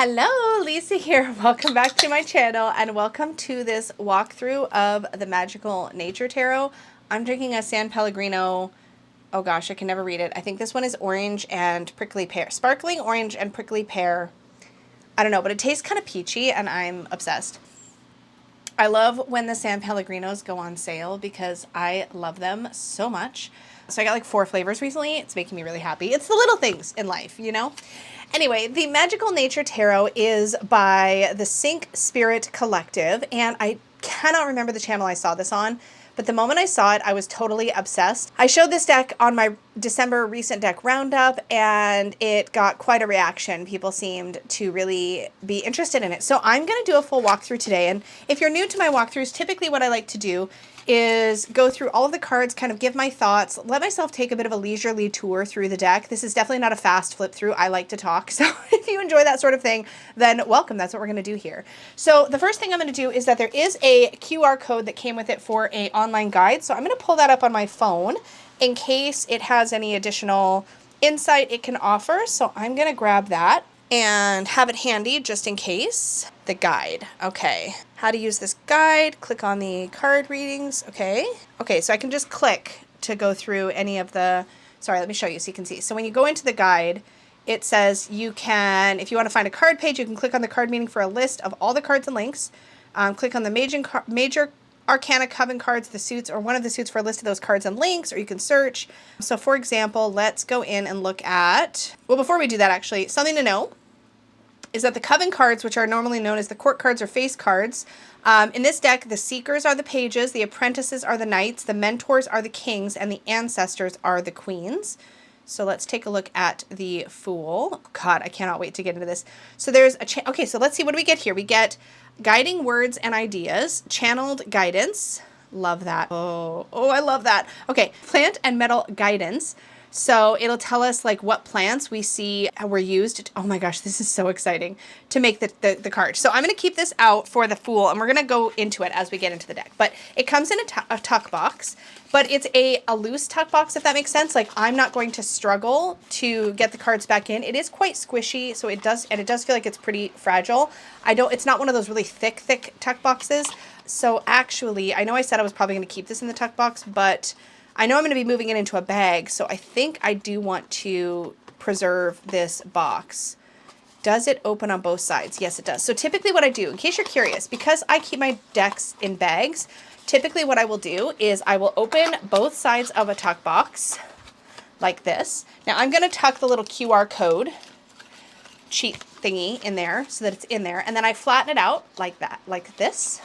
Hello, Lisa here. Welcome back to my channel and welcome to this walkthrough of the Magical Nature Tarot. I'm drinking a San Pellegrino. Oh gosh, I can never read it. I think this one is orange and prickly pear. Sparkling orange and prickly pear. I don't know, but it tastes kind of peachy and I'm obsessed. I love when the San Pellegrinos go on sale because I love them so much. So I got like 4 flavors recently. It's making me really happy. It's the little things in life, you know? Anyway, the Magical Nature Tarot is by the Sync Spirit Collective, and I cannot remember the channel I saw this on, but the moment I saw it, I was totally obsessed. I showed this deck on my December recent deck roundup, and it got quite a reaction. People seemed to really be interested in it. So I'm going to do a full walkthrough today, and if you're new to my walkthroughs, typically what I like to do is go through all of the cards, kind of give my thoughts, let myself take a bit of a leisurely tour through the deck. This is definitely not a fast flip through. I like to talk. So if you enjoy that sort of thing, then welcome. That's what we're going to do here. So the first thing I'm going to do is that there is a QR code that came with it for an online guide. So I'm going to pull that up on my phone in case it has any additional insight it can offer. So I'm going to grab that and have it handy just in case. The guide. Okay. How to use this guide. Click on the card readings. Okay. Okay, so I can just click to go through any of the... Sorry, let me show you so you can see. So when you go into the guide, it says you can, if you want to find a card page, you can click on the card meaning for a list of all the cards and links. Click on the major arcana coven cards, the suits, or one of the suits for a list of those cards and links, or you can search. So for example, let's go in and look at... Well, before we do that, actually, something to know is that the coven cards, which are normally known as the court cards or face cards, in this deck, the seekers are the pages, the apprentices are the knights, the mentors are the kings, and the ancestors are the queens. So let's take a look at the Fool. God, I cannot wait to get into this. So there's a... Okay, so let's see. What do we get here? We get guiding words and ideas, channeled guidance. Love that. Oh, I love that. Okay, plant and metal guidance. So it'll tell us like what plants we see were used. Oh my gosh, this is so exciting to make the card. So I'm going to keep this out for the Fool and we're going to go into it as we get into the deck. But it comes in a tuck box, but it's a loose tuck box, if that makes sense. Like I'm not going to struggle to get the cards back in. It is quite squishy, so it does feel like it's pretty fragile. It's not one of those really thick tuck boxes. So actually, I know I said I was probably going to keep this in the tuck box, but I know I'm going to be moving it into a bag, so I think I do want to preserve this box. Does it open on both sides? Yes, it does. So typically what I do, in case you're curious, because I keep my decks in bags, typically what I will do is I will open both sides of a tuck box like this. Now I'm going to tuck the little QR code cheat thingy in there so that it's in there, and then I flatten it out like that, like this.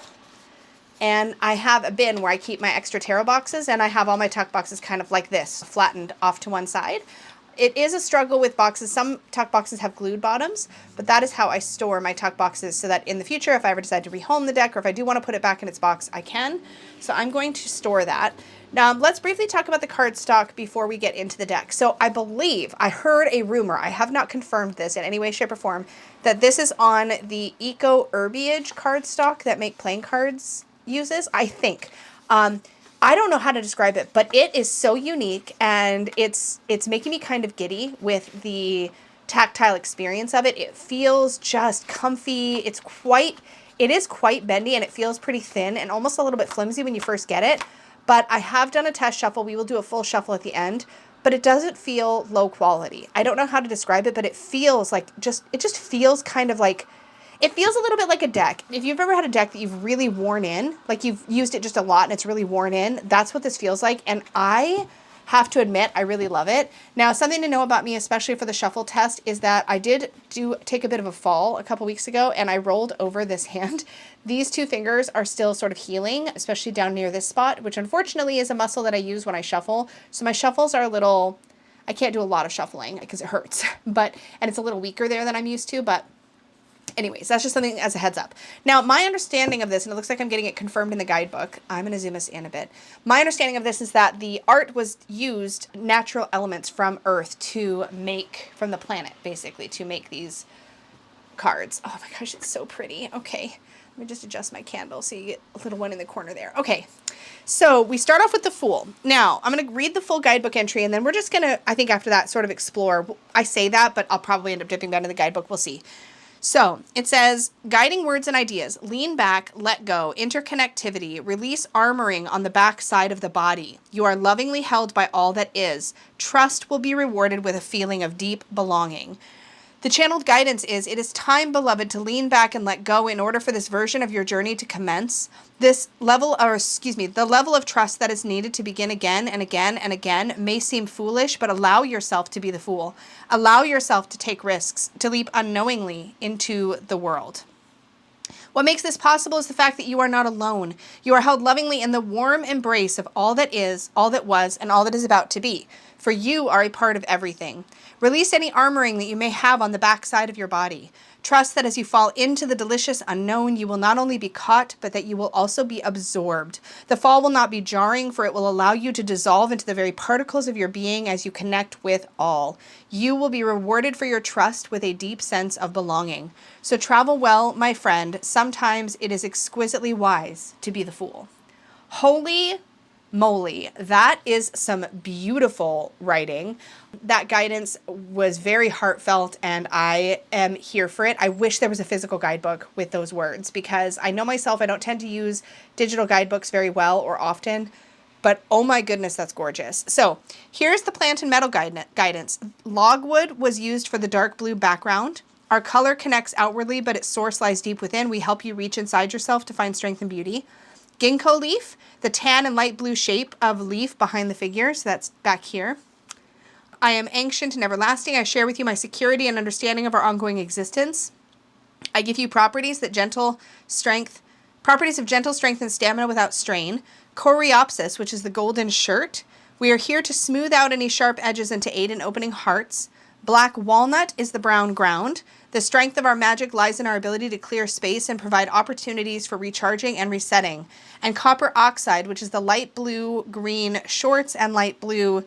And I have a bin where I keep my extra tarot boxes, and I have all my tuck boxes kind of like this, flattened off to one side. It is a struggle with boxes. Some tuck boxes have glued bottoms, but that is how I store my tuck boxes so that in the future, if I ever decide to rehome the deck or if I do want to put it back in its box, I can. So I'm going to store that. Now, let's briefly talk about the cardstock before we get into the deck. So I believe, I heard a rumor, I have not confirmed this in any way, shape, or form, that this is on the Eco Herbiage cardstock that Make Playing Cards uses, I think. I don't know how to describe it, but it is so unique and it's making me kind of giddy with the tactile experience of it. It feels just comfy. It is quite bendy and it feels pretty thin and almost a little bit flimsy when you first get it. But I have done a test shuffle. We will do a full shuffle at the end, but it doesn't feel low quality. I don't know how to describe it, but it feels like it just feels kind of like, it feels a little bit like a deck. If you've ever had a deck that you've really worn in, like you've used it just a lot and it's really worn in, that's what this feels like. And I have to admit, I really love it. Now, something to know about me, especially for the shuffle test, is that I did take a bit of a fall a couple weeks ago and I rolled over this hand. These 2 fingers are still sort of healing, especially down near this spot, which unfortunately is a muscle that I use when I shuffle. So my shuffles are a little, I can't do a lot of shuffling because it hurts, and it's a little weaker there than I'm used to, but anyways, that's just something as a heads up. Now, my understanding of this, and it looks like I'm getting it confirmed in the guidebook. I'm going to zoom us in a bit. My understanding of this is that the art was used natural elements from Earth to make, from the planet, basically, to make these cards. Oh my gosh, it's so pretty. Okay, let me just adjust my candle so you get a little one in the corner there. Okay, so we start off with the Fool. Now, I'm going to read the full guidebook entry, and then we're just going to, I think after that, sort of explore. I say that, but I'll probably end up dipping down in the guidebook. We'll see. So it says, guiding words and ideas, lean back, let go, interconnectivity, release armoring on the back side of the body. You are lovingly held by all that is. Trust will be rewarded with a feeling of deep belonging. The channeled guidance is, it is time, beloved, to lean back and let go in order for this version of your journey to commence. The level of trust that is needed to begin again and again and again may seem foolish, but allow yourself to be the fool. Allow yourself to take risks, to leap unknowingly into the world. What makes this possible is the fact that you are not alone. You are held lovingly in the warm embrace of all that is, all that was, and all that is about to be. For you are a part of everything. Release any armoring that you may have on the backside of your body. Trust that as you fall into the delicious unknown, you will not only be caught, but that you will also be absorbed. The fall will not be jarring, for it will allow you to dissolve into the very particles of your being as you connect with all. You will be rewarded for your trust with a deep sense of belonging. So travel well, my friend. Sometimes it is exquisitely wise to be the fool. Holy moly, that is some beautiful writing. That guidance was very heartfelt, and I am here for it. I wish there was a physical guidebook with those words, because I know myself, I don't tend to use digital guidebooks very well or often, but oh my goodness, that's gorgeous. So here's the plant and metal guidance. Logwood was used for the dark blue background. Our color connects outwardly, but its source lies deep within. We help you reach inside yourself to find strength and beauty. Ginkgo leaf, the tan and light blue shape of leaf behind the figure, so that's back here. I am ancient and everlasting. I share with you my security and understanding of our ongoing existence. I give you properties of gentle strength and stamina without strain. Coreopsis, which is the golden shirt. We are here to smooth out any sharp edges and to aid in opening hearts. Black walnut is the brown ground. The strength of our magic lies in our ability to clear space and provide opportunities for recharging and resetting. And copper oxide, which is the light blue-green shorts and light blue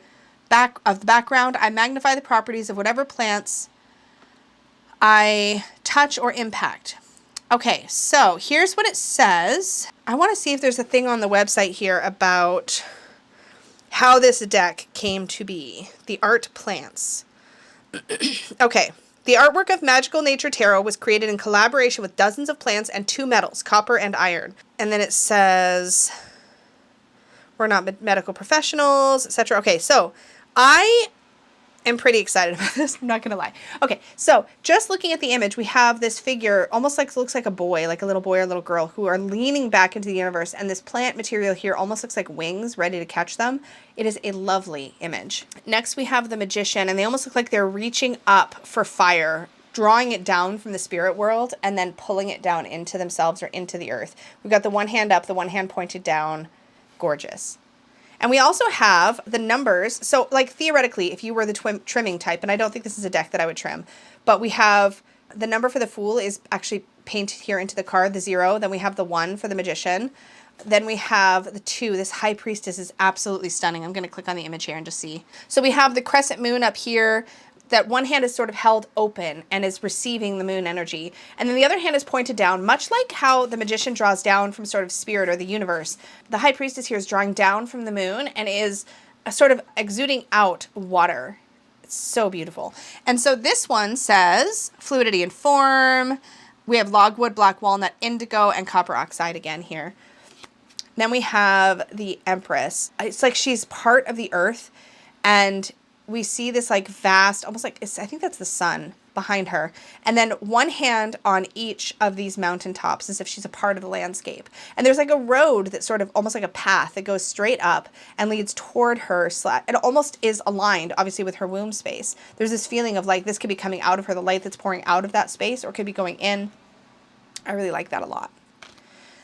of the background. I magnify the properties of whatever plants I touch or impact. Okay, so here's what it says. I want to see if there's a thing on the website here about how this deck came to be. The art plants. Okay. The artwork of Magical Nature Tarot was created in collaboration with dozens of plants and 2 metals, copper and iron. And then it says, we're not medical professionals, etc. Okay, so I am pretty excited about this. I'm not going to lie. Okay, so just looking at the image, we have this figure, almost like looks like a boy, like a little boy or a little girl, who are leaning back into the universe. And this plant material here almost looks like wings ready to catch them. It is a lovely image. Next, we have the magician, and they almost look like they're reaching up for fire, drawing it down from the spirit world, and then pulling it down into themselves or into the earth. We've got the one hand up, the one hand pointed down. Gorgeous. And we also have the numbers. So, like, theoretically, if you were the trimming type, and I don't think this is a deck that I would trim, but we have the number for the Fool is actually painted here into the card, the 0. Then we have the 1 for the Magician. Then we have the 2. This High Priestess is absolutely stunning. I'm going to click on the image here and just see. So we have the crescent moon up here. That one hand is sort of held open and is receiving the moon energy. And then the other hand is pointed down, much like how the magician draws down from sort of spirit or the universe. The High Priestess here is drawing down from the moon and is sort of exuding out water. It's so beautiful. And so this one says fluidity and form. We have logwood, black walnut, indigo, and copper oxide again here. Then we have the Empress. It's like she's part of the earth, and we see this like vast, almost like, I think that's the sun behind her. And then one hand on each of these mountaintops as if she's a part of the landscape. And there's like a road that's sort of almost like a path that goes straight up and leads toward her. It almost is aligned, obviously, with her womb space. There's this feeling of like this could be coming out of her, the light that's pouring out of that space, or could be going in. I really like that a lot.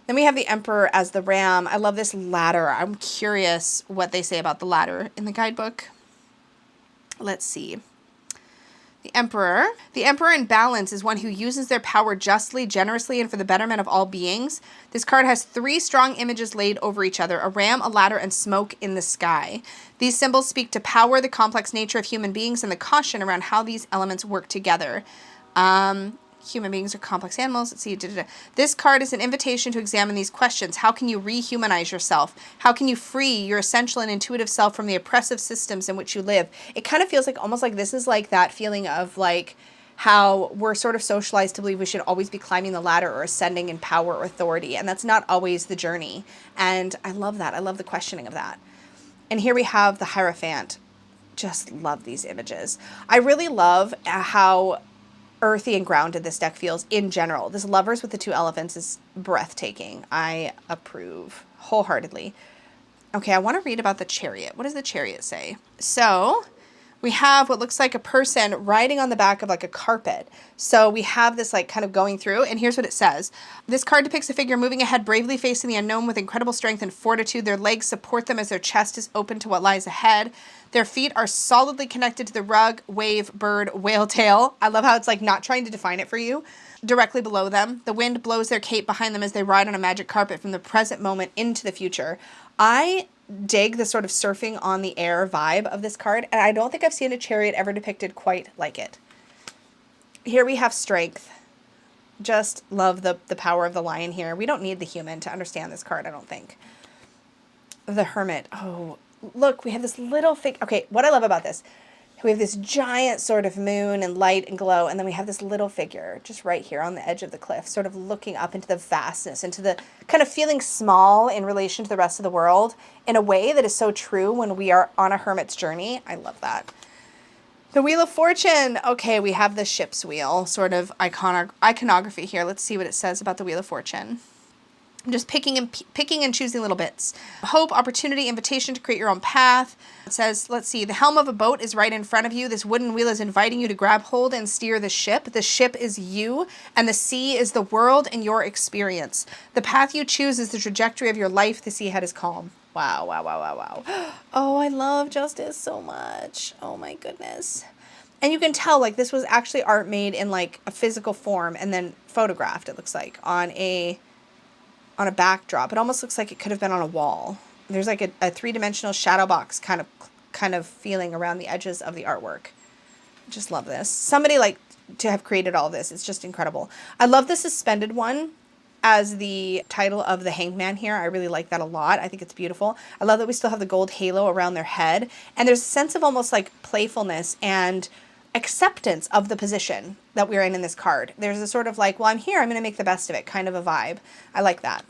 Then we have the Emperor as the ram. I love this ladder. I'm curious what they say about the ladder in the guidebook. Let's see. The Emperor. The Emperor in balance is one who uses their power justly, generously, and for the betterment of all beings. This card has 3 strong images laid over each other: a ram, a ladder, and smoke in the sky. These symbols speak to power, the complex nature of human beings, and the caution around how these elements work together. Human beings are complex animals. Let's see. This card is an invitation to examine these questions. How can you rehumanize yourself? How can you free your essential and intuitive self from the oppressive systems in which you live? It kind of feels like almost like this is like that feeling of like how we're sort of socialized to believe we should always be climbing the ladder or ascending in power or authority. And that's not always the journey. And I love that. I love the questioning of that. And here we have the Hierophant. Just love these images. I really love how earthy and grounded this deck feels in general. This Lovers with the 2 elephants is breathtaking. I approve wholeheartedly. Okay, I want to read about the Chariot. What does the Chariot say? So we have what looks like a person riding on the back of like a carpet. So we have this like kind of going through, and here's what it says. This card depicts a figure moving ahead, bravely facing the unknown with incredible strength and fortitude. Their legs support them as their chest is open to what lies ahead. Their feet are solidly connected to the rug, wave, bird, whale tail. I love how it's like not trying to define it for you. Directly below them, the wind blows their cape behind them as they ride on a magic carpet from the present moment into the future. I dig the sort of surfing on the air vibe of this card, and I don't think I've seen a chariot ever depicted quite like it. Here we have Strength. Just love the power of the lion here. We don't need the human to understand this card, I don't think. The Hermit. Oh, look, we have this little figure. Okay, what I love about this, we have this giant sort of moon and light and glow, and then we have this little figure just right here on the edge of the cliff, sort of looking up into the vastness, into the kind of feeling small in relation to the rest of the world in a way that is so true when we are on a hermit's journey. I love that. The Wheel of Fortune. Okay, we have the ship's wheel, sort of iconography here. Let's see what it says about the Wheel of Fortune. I'm just picking and choosing little bits. Hope, opportunity, invitation to create your own path. It says, let's see, the helm of a boat is right in front of you. This wooden wheel is inviting you to grab hold and steer the ship. The ship is you, and the sea is the world and your experience. The path you choose is the trajectory of your life. The sea ahead is calm. Wow, wow, wow, wow, wow. Oh, I love Justice so much. Oh my goodness. And you can tell, like, this was actually art made in, like, a physical form and then photographed, it looks like, on a backdrop. It almost looks like it could have been on a wall. There's like a three-dimensional shadow box kind of feeling around the edges of the artwork. Just love this. Somebody like to have created all this. It's just incredible. I love the suspended one as the title of the Hanged Man here. I really like that a lot. I think it's beautiful. I love that we still have the gold halo around their head. And there's a sense of almost like playfulness and acceptance of the position that we're in this card. There's a sort of like, well, I'm here, I'm going to make the best of it kind of a vibe. I like that.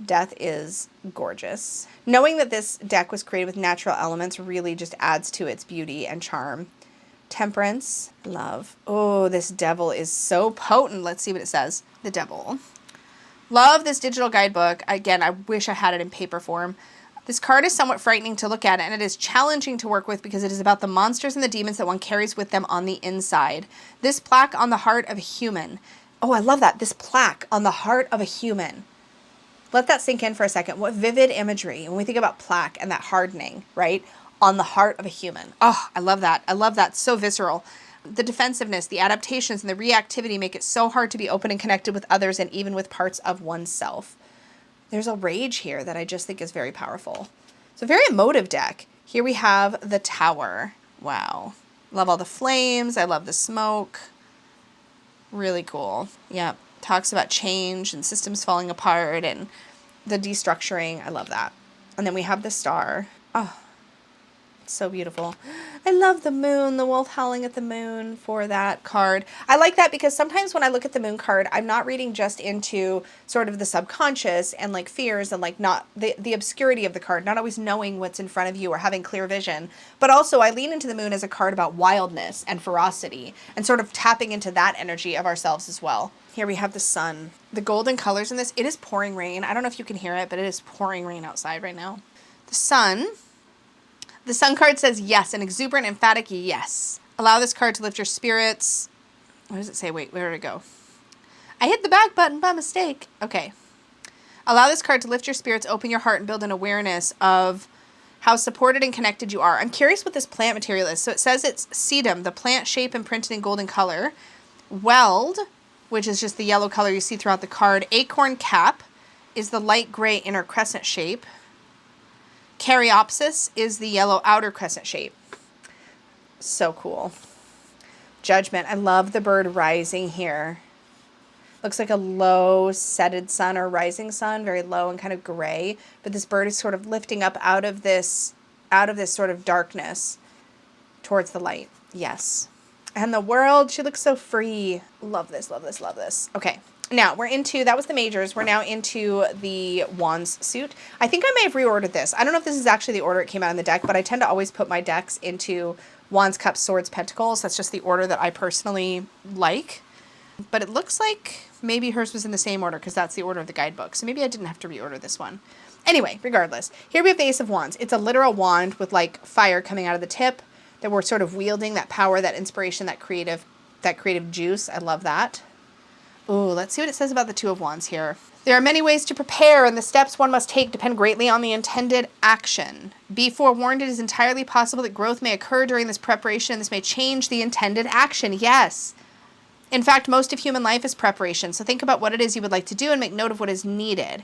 Death is gorgeous. Knowing that this deck was created with natural elements really just adds to its beauty and charm. Temperance, love. Oh, this Devil is so potent. Let's see what it says. The Devil. Love this digital guidebook. Again, I wish I had it in paper form. This card is somewhat frightening to look at, and it is challenging to work with because it is about the monsters and the demons that one carries with them on the inside. This plaque on the heart of a human. Oh, I love that. This plaque on the heart of a human. Let that sink in for a second. What vivid imagery when we think about plaque and that hardening, right? On the heart of a human. Oh, I love that. I love that. So visceral. The defensiveness, the adaptations, and the reactivity make it so hard to be open and connected with others and even with parts of oneself. There's a rage here that I just think is very powerful. It's a very emotive deck. Here we have the Tower. Wow. Love all the flames. I love the smoke. Really cool. Yeah. Talks about change and systems falling apart and the destructuring. I love that. And then we have the Star. Oh, it's so beautiful. I love the moon, the wolf howling at the moon for that card. I like that because sometimes when I look at the moon card, I'm not reading just into sort of the subconscious and like fears and like not the obscurity of the card, not always knowing what's in front of you or having clear vision. But also I lean into the moon as a card about wildness and ferocity and sort of tapping into that energy of ourselves as well. Here we have the sun. The golden colors in this, it is pouring rain. I don't know if you can hear it, but it is pouring rain outside right now. The sun. The Sun card says yes, an exuberant, emphatic yes. Allow this card to lift your spirits. What does it say? Wait, where did it go? I hit the back button by mistake. Okay. Allow this card to lift your spirits, open your heart, and build an awareness of how supported and connected you are. I'm curious what this plant material is. So it says it's sedum, the plant shape imprinted in golden color. Weld, which is just the yellow color you see throughout the card. Acorn cap is the light gray inner crescent shape. Caryopsis is the yellow outer crescent shape. So cool. Judgment. I love the bird rising here. Looks like a low setted sun or rising sun, very low and kind of gray. But this bird is sort of lifting up out of this sort of darkness towards the light. Yes. And the world, she looks so free. Love this, love this, love this. Okay, now we're into, that was the majors. We're now into the wands suit. I think I may have reordered this. I don't know if this is actually the order it came out in the deck, but I tend to always put my decks into wands, cups, swords, pentacles. That's just the order that I personally like. But it looks like maybe hers was in the same order because that's the order of the guidebook. So maybe I didn't have to reorder this one. Anyway, regardless, here we have the Ace of Wands. It's a literal wand with like fire coming out of the tip that we're sort of wielding, that power, that inspiration, that creative juice. I love that. Ooh, let's see what it says about the Two of Wands here. There are many ways to prepare, and the steps one must take depend greatly on the intended action. Be forewarned, it is entirely possible that growth may occur during this preparation, and this may change the intended action. Yes. In fact, most of human life is preparation, so think about what it is you would like to do and make note of what is needed.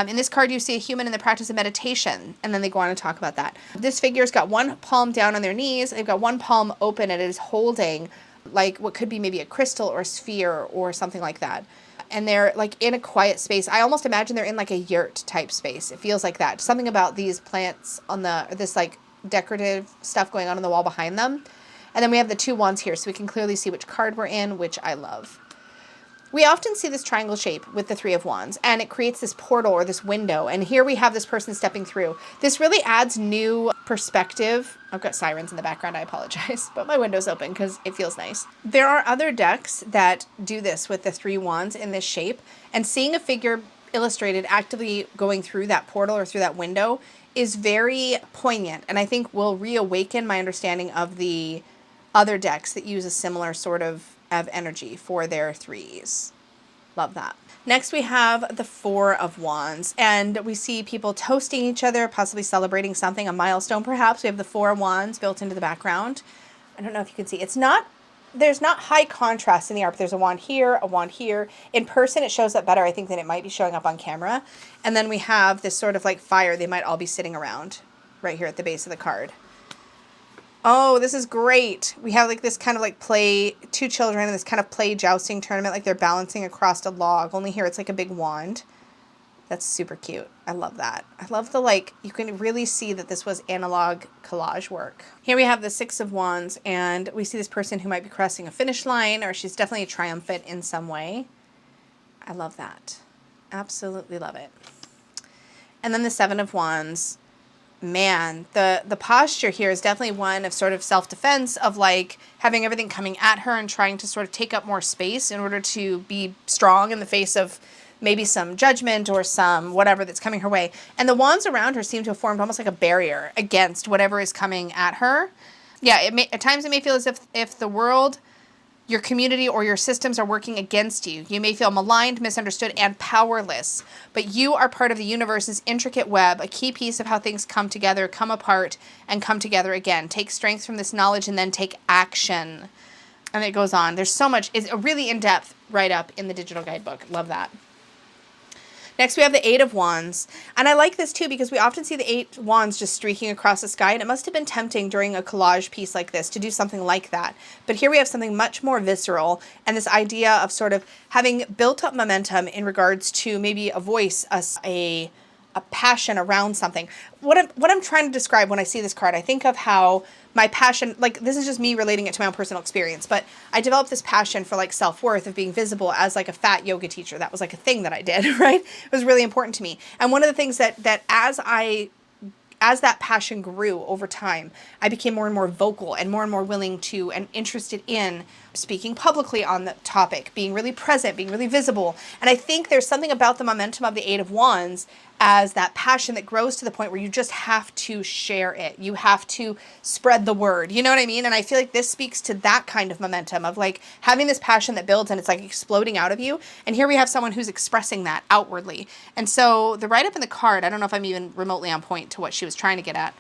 In this card, you see a human in the practice of meditation, and then they go on to talk about that. This figure's got one palm down on their knees, they've got one palm open, and it is holding like what could be maybe a crystal or a sphere or something like that. And they're like in a quiet space. I almost imagine they're in like a yurt type space. It feels like that. Something about these plants on this like decorative stuff going on the wall behind them. And then we have the two wands here, so we can clearly see which card we're in, which I love. We often see this triangle shape with the Three of Wands, and it creates this portal or this window. And here we have this person stepping through. This really adds new perspective. I've got sirens in the background, I apologize, but my window's open because it feels nice. There are other decks that do this with the three wands in this shape, and seeing a figure illustrated actively going through that portal or through that window is very poignant, and I think will reawaken my understanding of the other decks that use a similar sort of energy for their threes. Love that. Next we have the Four of Wands, and we see people toasting each other, possibly celebrating something, a milestone perhaps. We have the Four of Wands built into the background. I don't know if you can see. There's not high contrast in the art, but there's a wand here, a wand here. In person it shows up better, I think, than it might be showing up on camera. And then we have this sort of like fire. They might all be sitting around right here at the base of the card. Oh, this is great. We have like this kind of like play, two children in this kind of play jousting tournament, like they're balancing across a log, only here it's like a big wand. That's super cute. I love that. I love the like, you can really see that this was analog collage work. Here we have the Six of Wands, and we see this person who might be crossing a finish line, or she's definitely triumphant in some way. I love that. Absolutely love it. And then the Seven of Wands. Man, the posture here is definitely one of sort of self-defense, of like having everything coming at her and trying to sort of take up more space in order to be strong in the face of maybe some judgment or some whatever that's coming her way. And the wands around her seem to have formed almost like a barrier against whatever is coming at her. Yeah, at times it may feel as if the world, your community, or your systems are working against you. You may feel maligned, misunderstood, and powerless, but you are part of the universe's intricate web, a key piece of how things come together, come apart, and come together again. Take strength from this knowledge and then take action. And it goes on. There's so much. It's a really in-depth write-up in the digital guidebook. Love that. Next, we have the Eight of Wands, and I like this too because we often see the Eight Wands just streaking across the sky, and it must have been tempting during a collage piece like this to do something like that. But here we have something much more visceral, and this idea of sort of having built up momentum in regards to maybe a voice, a passion around something. What I'm trying to describe when I see this card, I think of how my passion, like this is just me relating it to my own personal experience, but I developed this passion for like self-worth, of being visible as like a fat yoga teacher. That was like a thing that I did, right? It was really important to me. And one of the things that as that passion grew over time, I became more and more vocal and more willing to and interested in speaking publicly on the topic, being really present, being really visible. And I think there's something about the momentum of the Eight of Wands as that passion that grows to the point where you just have to share it. You have to spread the word. You know what I mean? And I feel like this speaks to that kind of momentum of like having this passion that builds and it's like exploding out of you. And here we have someone who's expressing that outwardly. And so the write-up in the card, I don't know if I'm even remotely on point to what she was trying to get at.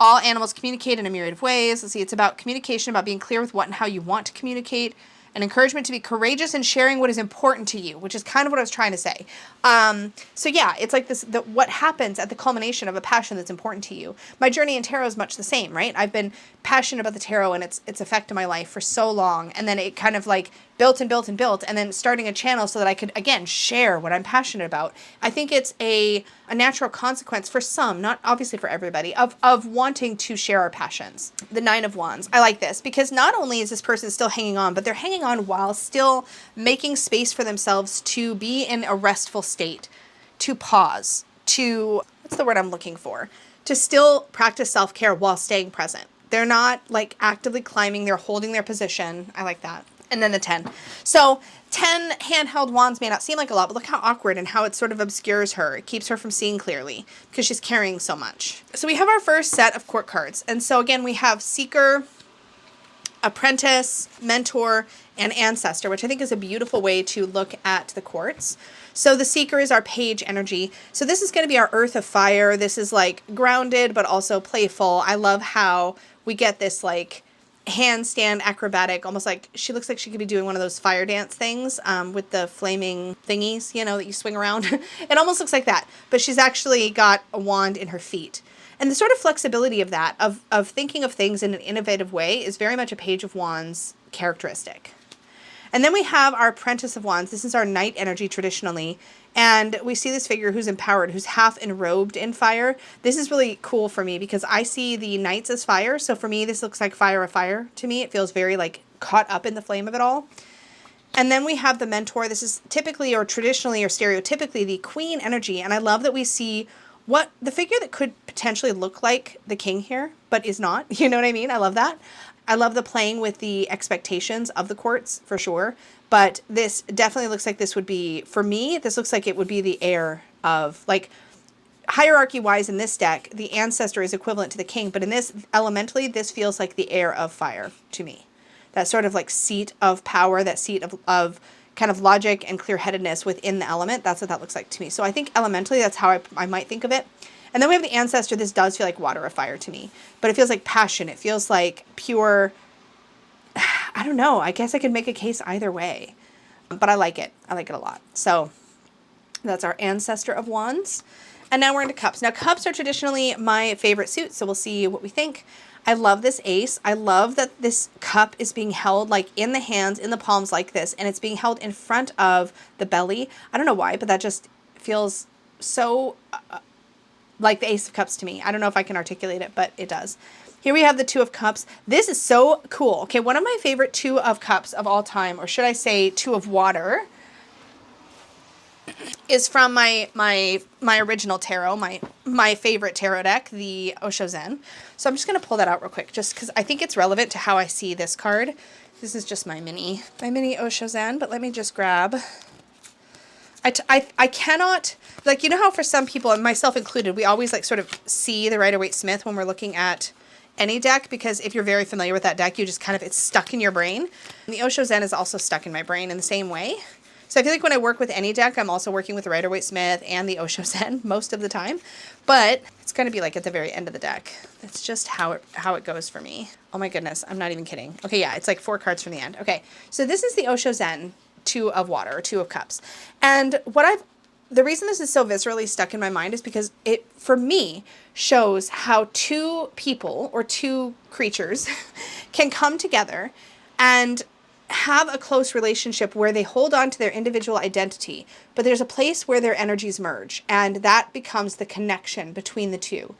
All animals communicate in a myriad of ways. Let's see, it's about communication, about being clear with what and how you want to communicate, an encouragement to be courageous in sharing what is important to you, which is kind of what I was trying to say. So yeah, it's like this, what happens at the culmination of a passion that's important to you. My journey in tarot is much the same, right? I've been passionate about the tarot and its effect in my life for so long. And then it kind of like built and built and built, and then starting a channel so that I could, again, share what I'm passionate about. I think it's a natural consequence for some, not obviously for everybody, of wanting to share our passions. The Nine of Wands. I like this because not only is this person still hanging on, but they're hanging on while still making space for themselves to be in a restful state, to pause, to, what's the word I'm looking for? To still practice self-care while staying present. They're not like actively climbing, they're holding their position. I like that. And then the 10. So 10 handheld wands may not seem like a lot, but look how awkward and how it sort of obscures her. It keeps her from seeing clearly because she's carrying so much. So we have our first set of court cards. And so again, we have Seeker, Apprentice, Mentor, and Ancestor, which I think is a beautiful way to look at the courts. So the Seeker is our page energy. So this is going to be our Earth of Fire. This is like grounded, but also playful. I love how we get this like handstand acrobatic, almost like she looks like she could be doing one of those fire dance things with the flaming thingies, you know, that you swing around. It almost looks like that, but she's actually got a wand in her feet. And the sort of flexibility of that, of thinking of things in an innovative way, is very much a Page of Wands characteristic. And then we have our Apprentice of Wands. This is our Knight energy traditionally. And we see this figure who's empowered, who's half enrobed in fire. This is really cool for me because I see the Knights as fire. So for me, this looks like fire of fire to me. It feels very like caught up in the flame of it all. And then we have the Mentor. This is typically or traditionally or stereotypically the Queen energy. And I love that we see what the figure that could potentially look like the king here, but is not. You know what I mean? I love that. I love the playing with the expectations of the courts for sure. But this definitely looks like this would be, for me, this looks like it would be the heir of, like, hierarchy-wise in this deck, the Ancestor is equivalent to the king. But in this, elementally, this feels like the heir of fire to me. That sort of like seat of power, that seat of kind of logic and clear-headedness within the element. That's what that looks like to me. So I think elementally, that's how I might think of it. And then we have the Ancestor. This does feel like water of fire to me. But it feels like passion. It feels like pure, I don't know. I guess I could make a case either way. But I like it. I like it a lot. So that's our Ancestor of Wands. And now we're into Cups. Now, Cups are traditionally my favorite suit. So we'll see what we think. I love this ace. I love that this cup is being held like in the hands, in the palms like this. And it's being held in front of the belly. I don't know why, but that just feels so like the Ace of Cups to me. I don't know if I can articulate it, but it does. Here we have the Two of Cups. This is so cool. Okay, one of my favorite Two of Cups of all time, or should I say Two of Water, is from my original tarot, my favorite tarot deck, the Osho Zen. So I'm just going to pull that out real quick, just because I think it's relevant to how I see this card. This is just my mini Osho Zen, but let me just grab. I cannot, like, you know how for some people, and myself included, we always like sort of see the Rider-Waite-Smith when we're looking at any deck, because if you're very familiar with that deck, you just kind of, it's stuck in your brain. And the Osho Zen is also stuck in my brain in the same way. So I feel like when I work with any deck, I'm also working with the Rider-Waite-Smith and the Osho Zen most of the time. But it's going to be like at the very end of the deck. That's just how it goes for me. Oh my goodness, I'm not even kidding. Okay, yeah, it's like 4 cards from the end. Okay, so this is the Osho Zen Two of Water, or Two of Cups. And the reason this is so viscerally stuck in my mind is because it, for me, shows how two people or two creatures can come together and have a close relationship where they hold on to their individual identity, but there's a place where their energies merge, and that becomes the connection between the two.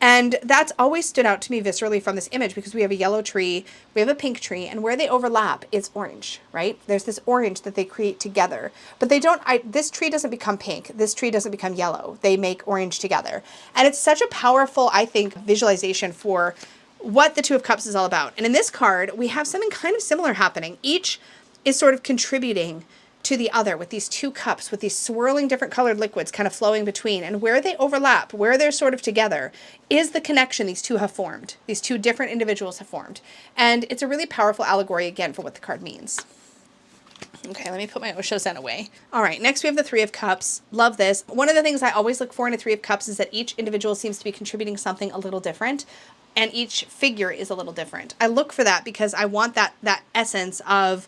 And that's always stood out to me viscerally from this image, because we have a yellow tree, we have a pink tree, and where they overlap, it's orange, right? There's this orange that they create together, but they don't, this tree doesn't become pink, this tree doesn't become yellow, they make orange together. And it's such a powerful, I think, visualization for what the Two of Cups is all about. And in this card, we have something kind of similar happening. Each is sort of contributing to the other with these two cups, with these swirling different colored liquids kind of flowing between. And where they overlap, where they're sort of together, is the connection these two have formed. These two different individuals have formed. And it's a really powerful allegory, again, for what the card means. Okay, let me put my Osho Zen away. All right, next we have the Three of Cups. Love this. One of the things I always look for in a Three of Cups is that each individual seems to be contributing something a little different, and each figure is a little different. I look for that because I want that essence of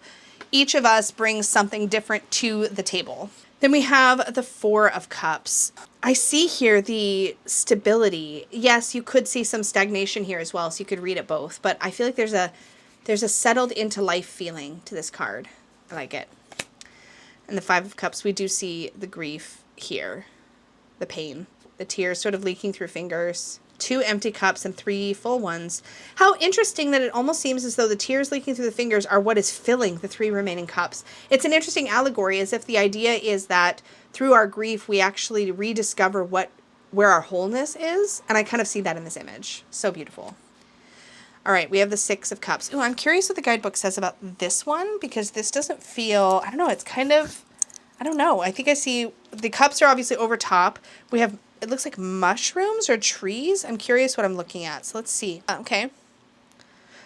Each of us brings something different to the table. Then we have the Four of Cups. I see here the stability. Yes, you could see some stagnation here as well, so you could read it both. But I feel like there's a settled into life feeling to this card. I like it. And the Five of Cups, we do see the grief here. The pain. The tears sort of leaking through fingers. 2 empty cups and 3 full ones. How interesting that it almost seems as though the tears leaking through the fingers are what is filling the 3 remaining cups. It's an interesting allegory, as if the idea is that through our grief, we actually rediscover where our wholeness is. And I kind of see that in this image. So beautiful. All right, we have the 6 of Cups. Ooh, I'm curious what the guidebook says about this one, because this doesn't feel, I don't know, it's kind of, I don't know. I think I see the cups are obviously over top. We have, it looks like mushrooms or trees. I'm curious what I'm looking at. So let's see. Okay.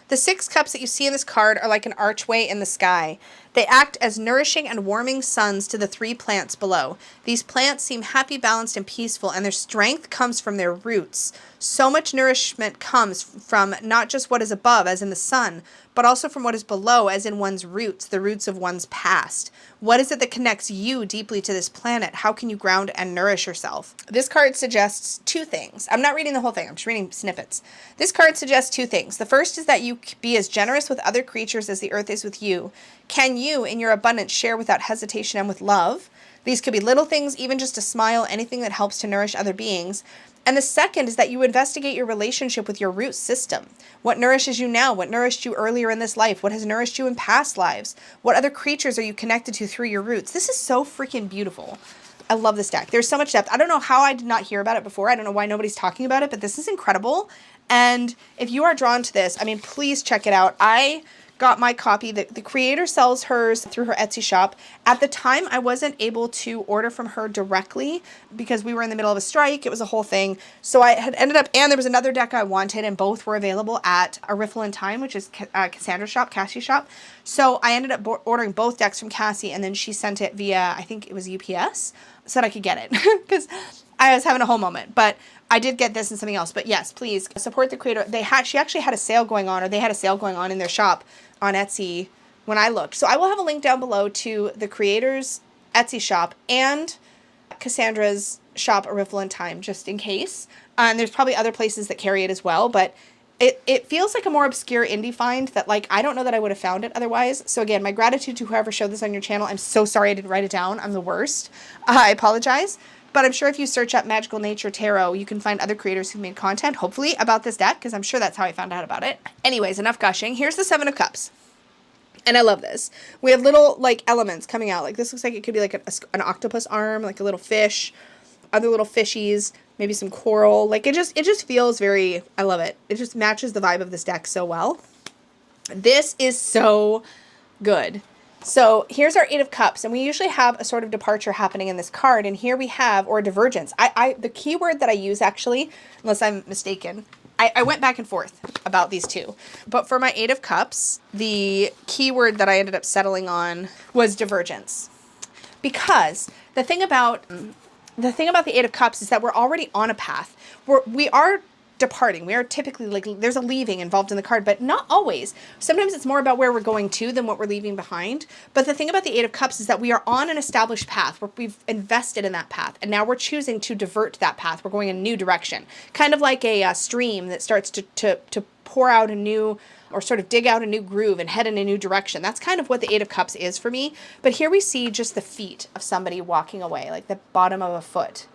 The 6 cups that you see in this card are like an archway in the sky. They act as nourishing and warming suns to the 3 plants below. These plants seem happy, balanced, and peaceful, and their strength comes from their roots. So much nourishment comes from not just what is above, as in the sun, but also from what is below, as in one's roots, the roots of one's past. What is it that connects you deeply to this planet? How can you ground and nourish yourself? This card suggests 2 things. I'm not reading the whole thing. I'm just reading snippets. This card suggests 2 things. The first is that you be as generous with other creatures as the earth is with you. Can you, in your abundance, share without hesitation and with love? These could be little things, even just a smile, anything that helps to nourish other beings. And the second is that you investigate your relationship with your root system. What nourishes you now? What nourished you earlier in this life? What has nourished you in past lives? What other creatures are you connected to through your roots? This is so freaking beautiful. I love this deck. There's so much depth. I don't know how I did not hear about it before. I don't know why nobody's talking about it, but this is incredible. And if you are drawn to this, I mean, please check it out. I got my copy. The creator sells hers through her Etsy shop. At the time, I wasn't able to order from her directly because we were in the middle of a strike. It was a whole thing. So I had ended up, and there was another deck I wanted, and both were available at A Riffle in Time, which is Cassandra's shop, Cassie's shop. So I ended up ordering both decks from Cassie, and then she sent it via, I think it was UPS, so that I could get it because I was having a whole moment. But I did get this and something else. But yes, please support the creator. She actually had a sale going on, or they had a sale going on in their shop on Etsy when I looked. So I will have a link down below to the creator's Etsy shop and Cassandra's shop, A Riffle in Time, just in case. And there's probably other places that carry it as well, but it feels like a more obscure indie find that, like, I don't know that I would have found it otherwise. So again, my gratitude to whoever showed this on your channel. I'm so sorry I didn't write it down. I'm the worst. I apologize. But I'm sure if you search up Magical Nature Tarot, you can find other creators who've made content, hopefully, about this deck, because I'm sure that's how I found out about it. Anyways, enough gushing. Here's the 7 of Cups. And I love this. We have little, like, elements coming out. Like, this looks like it could be, like, an octopus arm, like a little fish, other little fishies, maybe some coral. Like, it just feels very, I love it. It just matches the vibe of this deck so well. This is so good. So here's our 8 of Cups, and we usually have a sort of departure happening in this card, and here we have, or divergence. The key word that I use, actually, unless I'm mistaken, I went back and forth about these two. But for my 8 of Cups, the key word that I ended up settling on was divergence. Because the thing about the 8 of Cups is that we're already on a path. We are departing. We are typically, like, there's a leaving involved in the card, but not always. Sometimes it's more about where we're going to than what we're leaving behind. But the thing about the 8 of Cups is that we are on an established path where we've invested in that path, and now we're choosing to divert that path. We're going in a new direction, kind of like a stream that starts to pour out a new, or sort of dig out a new groove and head in a new direction. That's kind of what the 8 of Cups is for me. But here we see just the feet of somebody walking away, like the bottom of a foot,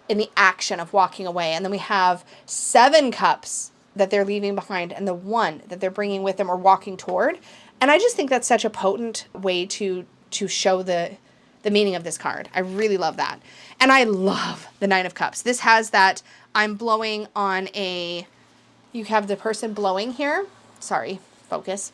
in the action of walking away. And then we have 7 cups that they're leaving behind and the 1 that they're bringing with them or walking toward. And I just think that's such a potent way to show the meaning of this card. I really love that. And I love the 9 of Cups. This has that I'm blowing on you have the person blowing here. Sorry, focus.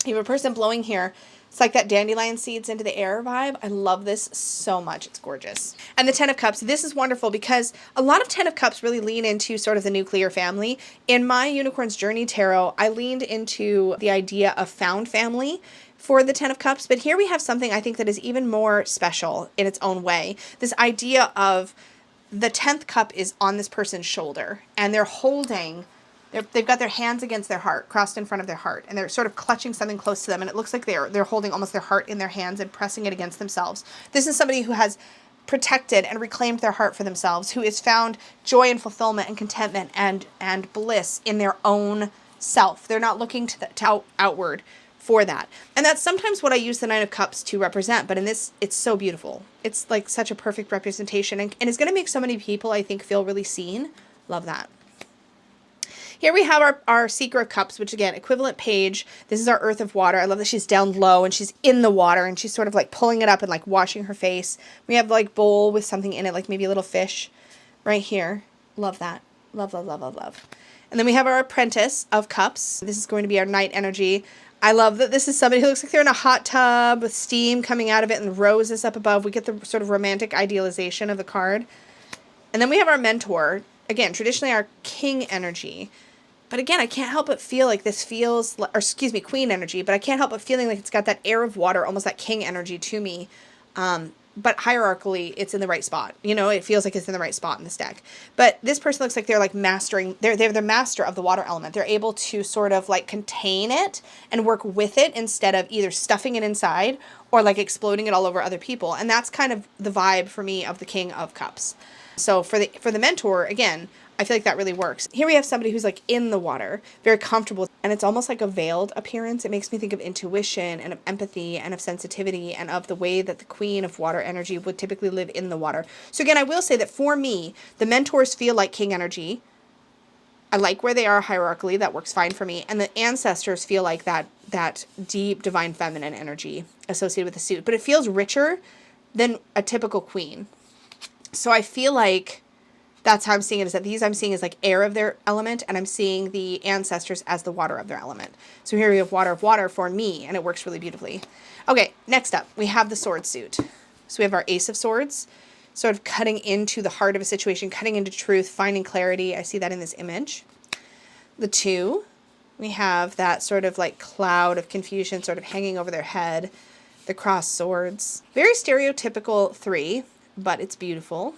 You have a person blowing here. It's like that dandelion seeds into the air vibe. I love this so much. It's gorgeous. And the 10 of Cups. This is wonderful because a lot of 10 of Cups really lean into sort of the nuclear family. In my Unicorn's Journey Tarot, I leaned into the idea of found family for the 10 of Cups. But here we have something I think that is even more special in its own way. This idea of the 10th cup is on this person's shoulder and they're holding They've got their hands against their heart, crossed in front of their heart, and they're sort of clutching something close to them, and it looks like they're holding almost their heart in their hands and pressing it against themselves. This is somebody who has protected and reclaimed their heart for themselves, who has found joy and fulfillment and contentment and bliss in their own self. They're not looking to outward for that. And that's sometimes what I use the Nine of Cups to represent, but in this, it's so beautiful. It's like such a perfect representation, and it's going to make so many people, I think, feel really seen. Love that. Here we have our Seeker of Cups, which again, equivalent page. This is our Earth of Water. I love that she's down low and she's in the water and she's sort of like pulling it up and like washing her face. We have like bowl with something in it, like maybe a little fish right here. Love that. Love, love, love, love, love. And then we have our Apprentice of Cups. This is going to be our night energy. I love that this is somebody who looks like they're in a hot tub with steam coming out of it and roses up above. We get the sort of romantic idealization of the card. And then we have our Mentor. Again, traditionally our King energy. But again, I can't help but feel like this feels, or excuse me, Queen energy, but I can't help but feeling like it's got that air of water, almost that King energy to me. But hierarchically, it's in the right spot. You know, it feels like it's in the right spot in this deck. But this person looks like they're like mastering, they're the master of the water element. They're able to sort of like contain it and work with it instead of either stuffing it inside or like exploding it all over other people. And that's kind of the vibe for me of the King of Cups. So for the Mentor, again, I feel like that really works. Here we have somebody who's like in the water, very comfortable, and it's almost like a veiled appearance. It makes me think of intuition and of empathy and of sensitivity and of the way that the Queen of Water energy would typically live in the water. So again, I will say that for me, the Mentors feel like King energy. I like where they are hierarchically. That works fine for me. And the Ancestors feel like that deep divine feminine energy associated with the suit. But it feels richer than a typical queen. So I feel like that's how I'm seeing it, is that these I'm seeing as like air of their element, and I'm seeing the Ancestors as the water of their element. So here we have water of water for me, and it works really beautifully. Okay, next up, we have the sword suit. So we have our Ace of Swords, sort of cutting into the heart of a situation, cutting into truth, finding clarity. I see that in this image. The 2, we have that sort of like cloud of confusion sort of hanging over their head. The crossed swords. Very stereotypical 3, but it's beautiful.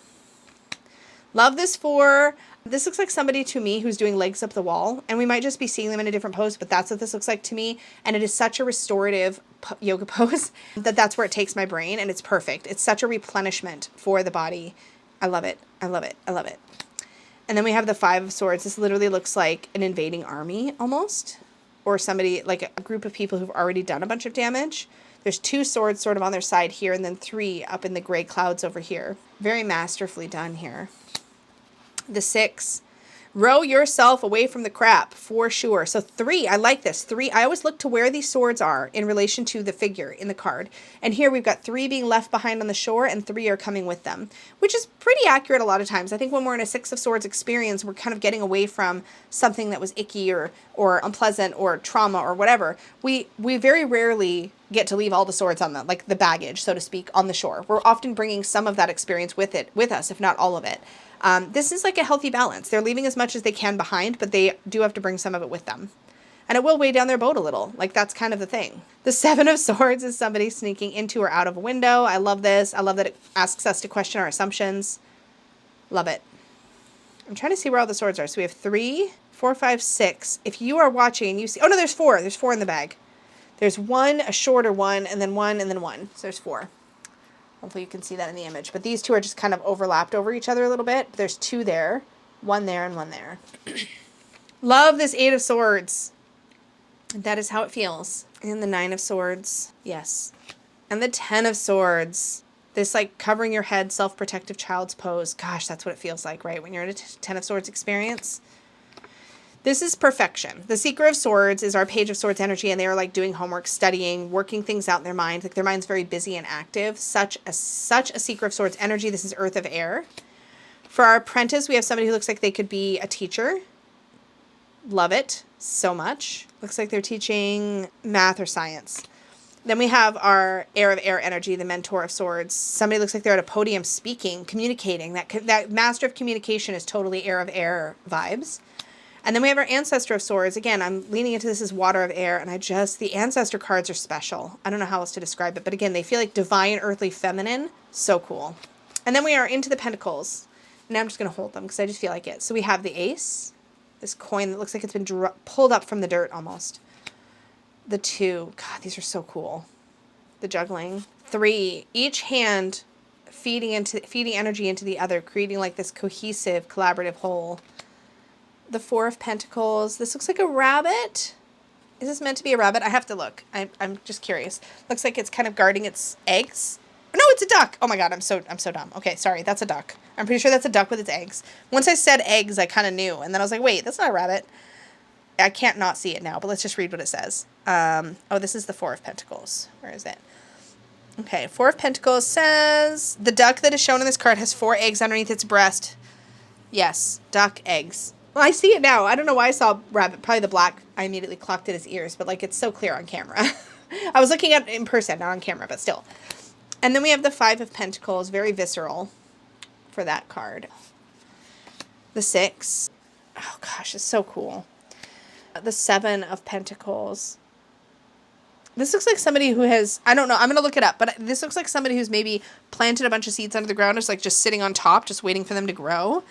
Love this 4. This looks like somebody to me who's doing legs up the wall, and we might just be seeing them in a different pose, but that's what this looks like to me. And it is such a restorative yoga pose that's where it takes my brain, and it's perfect. It's such a replenishment for the body. I love it. I love it. I love it. And then we have the 5 of Swords. This literally looks like an invading army almost, or somebody, like a group of people who've already done a bunch of damage. There's 2 swords sort of on their side here, and then 3 up in the gray clouds over here. Very masterfully done here. The 6, row yourself away from the crap, for sure. So 3, I like this. 3, I always look to where these swords are in relation to the figure in the card. And here we've got 3 being left behind on the shore and 3 are coming with them, which is pretty accurate a lot of times. I think when we're in a 6 of Swords experience, we're kind of getting away from something that was icky or unpleasant or trauma or whatever. We very rarely get to leave all the swords on like the baggage, so to speak, on the shore. We're often bringing some of that experience with us, if not all of it. This is like a healthy balance. They're leaving as much as they can behind, but they do have to bring some of it with them. And it will weigh down their boat a little. Like, that's kind of the thing. The 7 of Swords is somebody sneaking into or out of a window. I love this. I love that it asks us to question our assumptions. Love it. I'm trying to see where all the swords are. So we have 3, 4, 5, 6. If you are watching and you see... Oh, no, there's 4. There's 4 in the bag. There's 1, a shorter one, and then 1, and then 1. So there's 4. Hopefully you can see that in the image. But these 2 are just kind of overlapped over each other a little bit. There's 2 there, 1 there, and 1 there. Love this 8 of Swords. That is how it feels. And the 9 of Swords. Yes. And the 10 of Swords. This like covering your head, self-protective child's pose. Gosh, that's what it feels like, right? When you're in a 10 of Swords experience. This is perfection. The Seeker of Swords is our Page of Swords energy, and they are like doing homework, studying, working things out in their mind. Like their mind's very busy and active. Such a Seeker of Swords energy. This is Earth of Air. For our Apprentice, we have somebody who looks like they could be a teacher. Love it so much. Looks like they're teaching math or science. Then we have our Air of Air energy, the Mentor of Swords. Somebody looks like they're at a podium speaking, communicating. That Master of Communication is totally Air of Air vibes. And then we have our Ancestor of Swords. Again, I'm leaning into this as Water of Air, and the Ancestor cards are special. I don't know how else to describe it, but again, they feel like divine, earthly, feminine. So cool. And then we are into the Pentacles. Now I'm just going to hold them because I just feel like it. So we have the Ace, This coin that looks like it's been pulled up from the dirt almost. The 2. God, these are so cool. The juggling. 3. Each hand feeding energy into the other, creating like this cohesive, collaborative whole. The 4 of Pentacles. This looks like a rabbit. Is this meant to be a rabbit? I have to look. I'm just curious. Looks like it's kind of guarding its eggs. No, it's a duck. Oh my God, I'm so dumb. Okay, sorry, that's a duck. I'm pretty sure that's a duck with its eggs. Once I said eggs, I kind of knew, and then I was like, wait, that's not a rabbit. I can't not see it now, but let's just read what it says. Oh, this is the 4 of Pentacles. Where is it? Okay, 4 of Pentacles says, the duck that is shown in this card has 4 eggs underneath its breast. Yes, duck eggs. Well, I see it now. I don't know why I saw rabbit. Probably the black. I immediately clocked at his ears, but like it's so clear on camera. I was looking at it in person, not on camera, but still. And then we have the 5 of Pentacles, very visceral for that card. The 6. Oh gosh, it's so cool. The 7 of Pentacles. This looks like somebody who has, I don't know, I'm going to look it up, but this looks like somebody who's maybe planted a bunch of seeds under the ground, just sitting on top, just waiting for them to grow.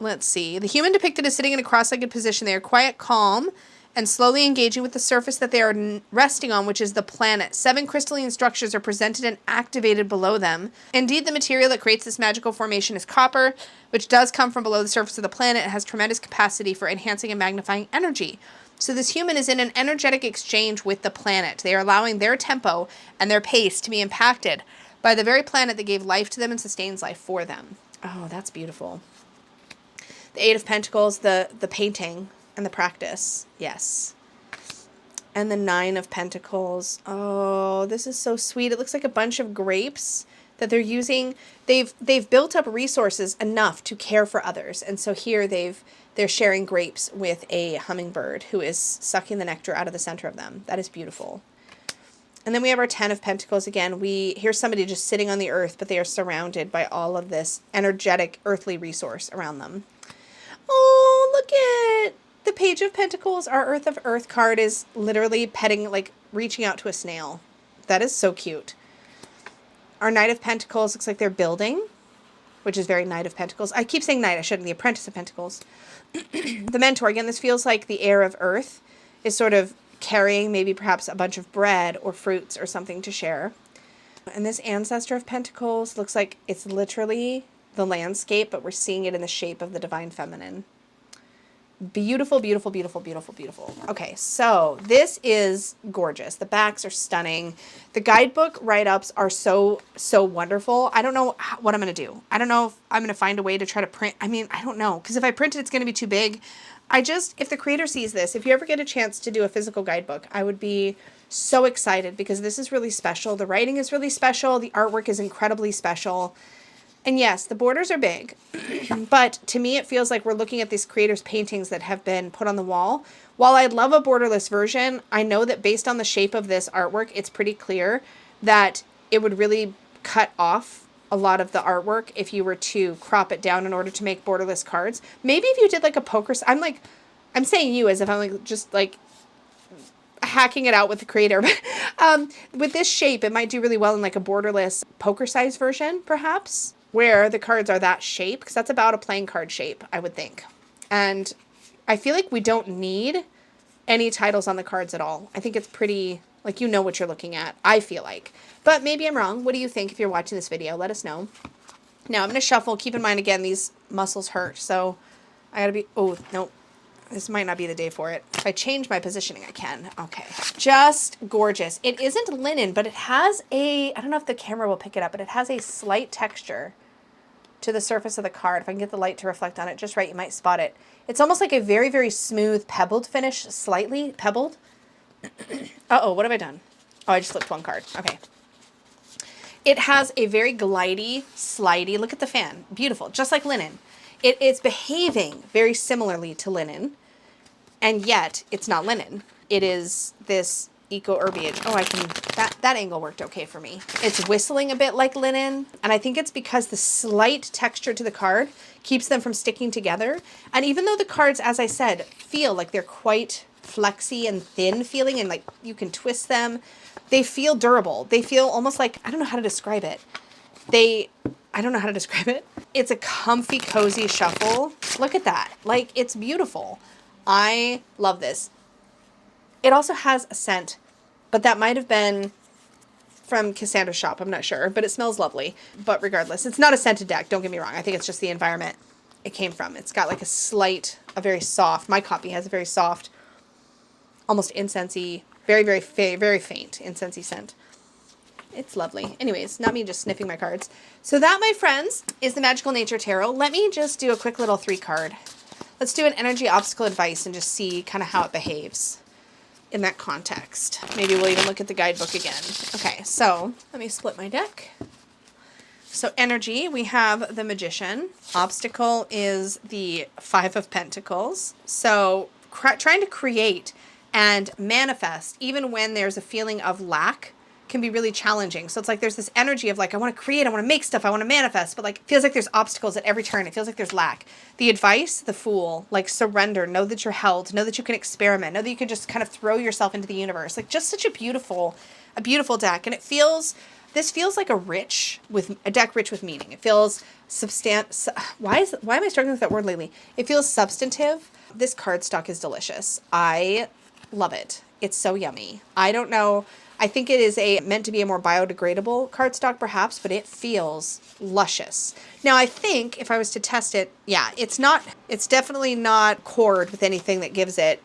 Let's see. The human depicted is sitting in a cross-legged position. They are quiet, calm, and slowly engaging with the surface that they are resting on, which is the planet. 7 crystalline structures are presented and activated below them. Indeed, the material that creates this magical formation is copper, which does come from below the surface of the planet. It has tremendous capacity for enhancing and magnifying energy. So this human is in an energetic exchange with the planet. They are allowing their tempo and their pace to be impacted by the very planet that gave life to them and sustains life for them. Oh, that's beautiful. The 8 of Pentacles, the painting and the practice. Yes. And the 9 of Pentacles. Oh, this is so sweet. It looks like a bunch of grapes that they're using. They've built up resources enough to care for others. And so here they're sharing grapes with a hummingbird who is sucking the nectar out of the center of them. That is beautiful. And then we have our 10 of Pentacles again. Here's somebody just sitting on the earth, but they are surrounded by all of this energetic earthly resource around them. Oh, look at the Page of Pentacles. Our Earth of Earth card is literally petting, like reaching out to a snail. That is so cute. Our Knight of Pentacles looks like they're building, which is very Knight of Pentacles. I keep saying Knight, I shouldn't. The Apprentice of Pentacles. The Mentor, again, this feels like the air of Earth is sort of carrying maybe perhaps a bunch of bread or fruits or something to share. And this Ancestor of Pentacles looks like it's literally the landscape, but we're seeing it in the shape of the Divine Feminine. Beautiful, beautiful, beautiful, beautiful, beautiful. Okay, so this is gorgeous. The backs are stunning. The guidebook write-ups are so, so wonderful. I don't know what I'm going to do. I don't know if I'm going to find a way to try to print. I mean, I don't know, because if I print it, it's going to be too big. If the creator sees this, if you ever get a chance to do a physical guidebook, I would be so excited because this is really special. The writing is really special. The artwork is incredibly special. And yes, the borders are big, but to me, it feels like we're looking at these creators' paintings that have been put on the wall. While I love a borderless version, I know that based on the shape of this artwork, it's pretty clear that it would really cut off a lot of the artwork if you were to crop it down in order to make borderless cards. Maybe if you did like a poker, I'm saying you as if I'm like just like hacking it out with the creator. With this shape, it might do really well in like a borderless poker size version, perhaps, where the cards are that shape, because that's about a playing card shape, I would think. And I feel like we don't need any titles on the cards at all. I think it's pretty, like, you know what you're looking at, I feel like. But maybe I'm wrong. What do you think if you're watching this video? Let us know. Now, I'm going to shuffle. Keep in mind, again, these muscles hurt, so I got to be, oh, no. This might not be the day for it. If I change my positioning, I can. Okay. Just gorgeous. It isn't linen, but it has I don't know if the camera will pick it up, but it has a slight texture to the surface of the card. If I can get the light to reflect on it just right, you might spot it. It's almost like a very, very smooth pebbled finish, slightly pebbled. Uh-oh, what have I done? Oh, I just flipped one card. Okay. It has a very glidey, slidey, look at the fan. Beautiful, just like linen. It is behaving very similarly to linen, and yet it's not linen. It is this eco herbiage. Oh, that angle worked okay for me. It's whistling a bit like linen, and I think it's because the slight texture to the card keeps them from sticking together. And even though the cards, as I said, feel like they're quite flexy and thin feeling, and like you can twist them, they feel durable. They feel almost like, I don't know how to describe it. I don't know how to describe it. It's a comfy, cozy shuffle. Look at that. Like, it's beautiful. I love this. It also has a scent, but that might have been from Cassandra's shop. I'm not sure, but it smells lovely. But regardless, it's not a scented deck. Don't get me wrong. I think it's just the environment it came from. It's got like a very soft, my copy has a very soft, almost incensey, very faint incensey scent. It's lovely. Anyways, not me just sniffing my cards. So that, my friends, is the Magical Nature Tarot. Let me just do a quick little 3-card. Let's do an energy obstacle advice and just see kind of how it behaves in that context. Maybe we'll even look at the guidebook again. Okay, so let me split my deck. So energy, we have the Magician. Obstacle is the 5 of Pentacles. So trying to create and manifest, even when there's a feeling of lack, can be really challenging. So it's like there's this energy of like, I want to create, I want to make stuff, I want to manifest, but like it feels like there's obstacles at every turn. It feels like there's lack. The advice, the Fool, like surrender, know that you're held, know that you can experiment, know that you can just kind of throw yourself into the universe. Like just such a beautiful deck. And this feels like a deck rich with meaning. It feels why am I struggling with that word lately? It feels substantive. This cardstock is delicious. I love it. It's so yummy. I don't know. I think it is meant to be a more biodegradable cardstock perhaps, but it feels luscious. Now I think if I was to test it, yeah, it's definitely not cored with anything that gives it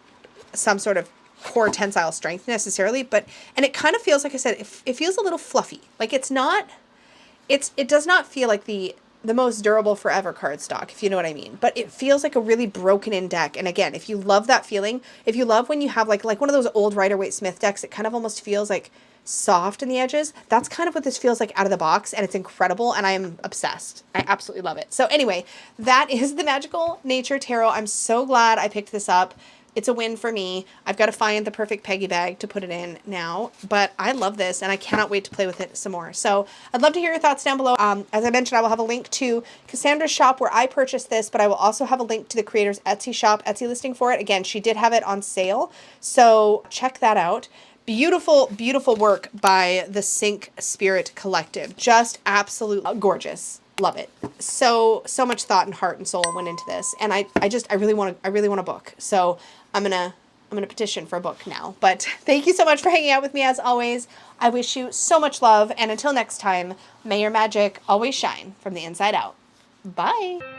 some sort of core tensile strength necessarily, and it kind of feels, like I said, it feels a little fluffy. Like it does not feel like the most durable forever cardstock, if you know what I mean. But it feels like a really broken in deck. And again, if you love that feeling, if you love when you have like one of those old Rider-Waite-Smith decks, it kind of almost feels like soft in the edges. That's kind of what this feels like out of the box, and it's incredible, and I am obsessed. I absolutely love it. So anyway, that is the Magical Nature Tarot. I'm so glad I picked this up. It's a win for me. I've got to find the perfect Peggy bag to put it in now, but I love this and I cannot wait to play with it some more. So I'd love to hear your thoughts down below. As I mentioned, I will have a link to Cassandra's shop where I purchased this, but I will also have a link to the creator's Etsy shop, Etsy listing for it. Again, she did have it on sale, so check that out. Beautiful, beautiful work by the Sync Spirit Collective. Just absolutely gorgeous. Love it. So much thought and heart and soul went into this, and I really want a book. So I'm gonna petition for a book now. But thank you so much for hanging out with me as always. I wish you so much love, and until next time, may your magic always shine from the inside out. Bye.